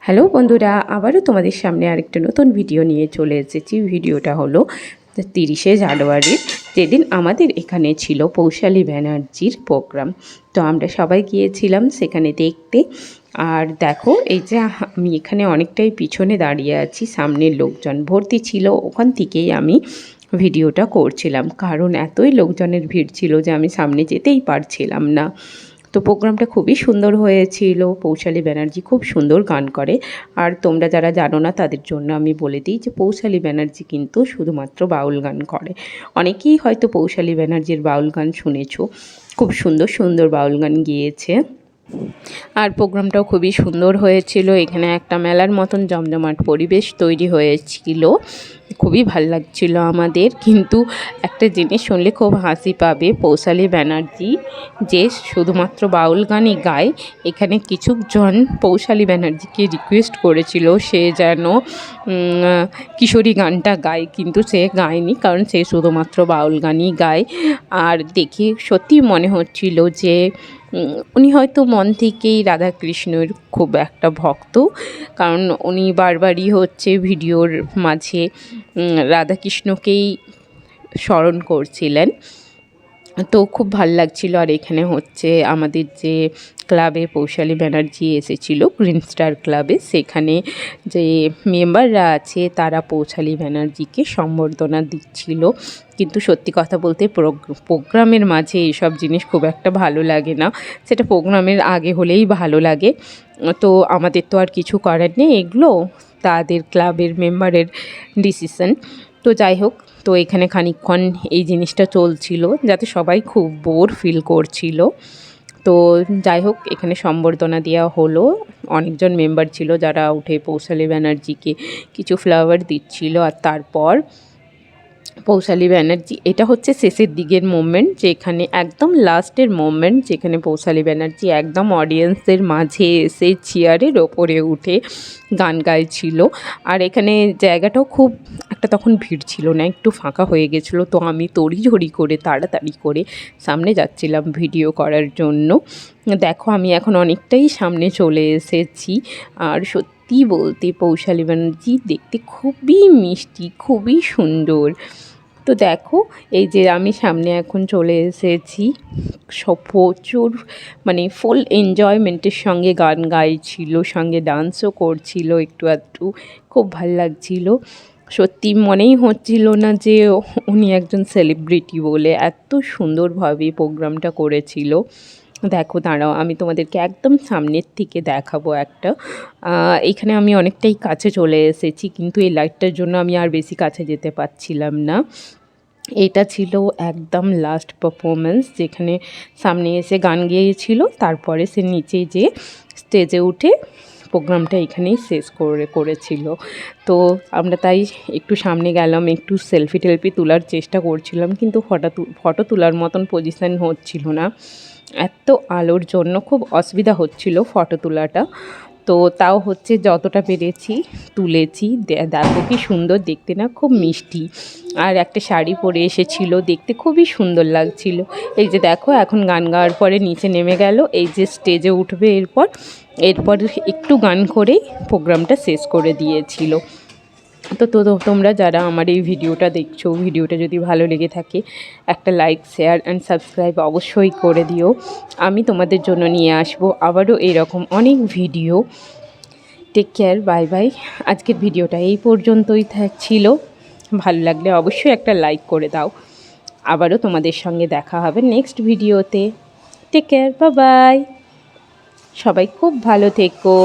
Hello বন্ধুরা, আবারও তোমাদের সামনে আরেকটা নতুন ভিডিও নিয়ে চলে এসেছি। ভিডিওটা হলো 30শে জানুয়ারির, যেদিন আমাদের এখানে ছিল পৌশালী ব্যানার্জির প্রোগ্রাম। তো আমরা সবাই গিয়েছিলাম সেখানে দেখতে। আর দেখো, এই যে আমি এখানে অনেকটাই পিছনে দাঁড়িয়ে আছি, সামনের লোকজন ভর্তি ছিল, ওখান থেকেই আমি ভিডিওটা করছিলাম, কারণ এতই লোকজনের ভিড় ছিল যে আমি সামনে যেতেই পারছিলাম না। তো প্রোগ্রামটা খুবই সুন্দর হয়েছিল। পৌশালী ব্যানার্জি খুব সুন্দর গান করে। আর তোমরা যারা জানো না তাদের জন্য আমি বলে দিই যে পৌশালী ব্যানার্জি কিন্তু শুধুমাত্র বাউল গান করে। অনেকেই হয়তো পৌশালী ব্যানার্জির বাউল গান শুনেছো, খুব সুন্দর সুন্দর বাউল গান গেয়েছে। আর প্রোগ্রামটাও খুবই সুন্দর হয়েছিল। এখানে একটা মেলার মতন জমজমাট পরিবেশ তৈরি হয়েছিল, খুবই ভাল লাগছিল আমাদের। কিন্তু একটা জিনিস শুনলে খুব হাসি পাবে, পৌশালী ব্যানার্জি যে শুধুমাত্র বাউল গানই গায়, এখানে কিছুজন পৌশালী ব্যানার্জিকে রিকোয়েস্ট করেছিল সে যেন কিশোরী গানটা গায়, কিন্তু সে গায়নি, কারণ সে শুধুমাত্র বাউল গানই গায়। আর দেখে সত্যি মনে হচ্ছিল যে উনি হয়তো মন থেকেই রাধাকৃষ্ণের খুব একটা ভক্ত, কারণ উনি বারবারই হচ্ছে ভিডিওর মাঝে রাধাকৃষ্ণকেই স্মরণ করছিলেন। তো খুব ভাল লাগছিল। আর এখানে হচ্ছে আমাদের যে ক্লাবে পৌশালী ব্যানার্জি এসেছিল, গ্রিন স্টার ক্লাবে, সেখানে যে মেম্বাররা আছে তারা পৌশালী ব্যানার্জিকে সম্বর্ধনা দিচ্ছিল। কিন্তু সত্যি কথা বলতে প্রোগ্রামের মাঝে এইসব জিনিস খুব একটা ভালো লাগে না, সেটা প্রোগ্রামের আগে হলেই ভালো লাগে। তো আমাদের তো আর কিছু করার নেই, এগুলো তাদের ক্লাবের মেম্বারের ডিসিশন। তো যাই হোক, তো এখানে খানিকক্ষণ এই জিনিসটা চলছিল যাতে সবাই খুব বোর ফিল করছিল। তো যাই হোক, এখানে সম্বর্ধনা দেওয়া হলো। অনেকজন মেম্বার ছিল যারা উঠে পৌশালী ব্যানার্জিকে কিছু ফ্লাওয়ার দিচ্ছিল। আর তারপর পৌশালী ব্যানার্জি, এটা হচ্ছে শেষের দিকের মোমেন্ট, যেখানে একদম লাস্টের মোমেন্ট, যেখানে পৌশালী ব্যানার্জি একদম অডিয়েন্সের মাঝে এসে চেয়ারের ওপরে উঠে গান গাইছিল। আর এখানে জায়গাটাও খুব একটা তখন ভিড় ছিল না, একটু ফাঁকা হয়ে গেছিলো। তো আমি তড়িঝড়ি করে তাড়াতাড়ি করে সামনে যাচ্ছিলাম ভিডিও করার জন্য। দেখো, আমি এখন অনেকটাই সামনে চলে এসেছি। আর সত্যি বলতে পৌশালী ব্যানার্জি দেখতে খুবই মিষ্টি, খুবই সুন্দর। তো দেখো, এই যে আমি সামনে এখন চলে এসেছি, সব প্রচুর মানে ফুল এনজয়মেন্টের সঙ্গে গান গাইছিল, সঙ্গে ডান্সও করছিল একটু আধটু, খুব ভাল লাগছিল। সত্যি মনেই হচ্ছিল না যে উনি একজন সেলিব্রিটি বলে, এত সুন্দরভাবে প্রোগ্রামটা করেছিল। দেখো, দাঁড়াও, আমি তোমাদেরকে একদম সামনের থেকে দেখাবো একটা। এখানে আমি অনেকটাই কাছে চলে এসেছি, কিন্তু এই লাইটটার জন্য আমি আর বেশি কাছে যেতে পারছিলাম না। এটা ছিল একদম লাস্ট পারফরমেন্স, যেখানে সামনে এসে গান গেয়েছিল, তারপরে সে নিচে যেয়ে স্টেজে উঠে প্রোগ্রামটা এখানেই শেষ করেছিল। তো আমরা তাই একটু সামনে গেলাম, একটু সেলফি টেলফি তোলার চেষ্টা করছিলাম, কিন্তু ফটো তোলার মতন পজিশান হচ্ছিল না, এত আলোর জন্য খুব অসুবিধা হচ্ছিল ফটো তোলাটা। তো তাও হচ্ছে যতটা পেরেছি তুলেছি। দেখো কি সুন্দর দেখতে না, খুব মিষ্টি। আর একটা শাড়ি পরে এসেছিল, দেখতে খুবই সুন্দর লাগছিল। এই যে দেখো, এখন গান গাওয়ার পরে নিচে নেমে গেল, এই যে স্টেজে উঠবে এরপর একটু গান করেই প্রোগ্রামটা শেষ করে দিয়েছিল। তো তোমরা যারা আমার এই ভিডিওটা দেখছো, ভিডিওটা যদি ভালো লেগে থাকে একটা লাইক, শেয়ার অ্যান্ড সাবস্ক্রাইব অবশ্যই করে দিও। আমি তোমাদের জন্য নিয়ে আসবো আবারও এরকম অনেক video. Take care, bye bye. আজকের ভিডিওটা এই পর্যন্তই ছিল। ভালো লাগলে অবশ্যই একটা লাইক করে দাও। আবারও তোমাদের সঙ্গে দেখা হবে নেক্সট ভিডিওতে। Take care, bye bye. সবাই খুব ভালো থেকো।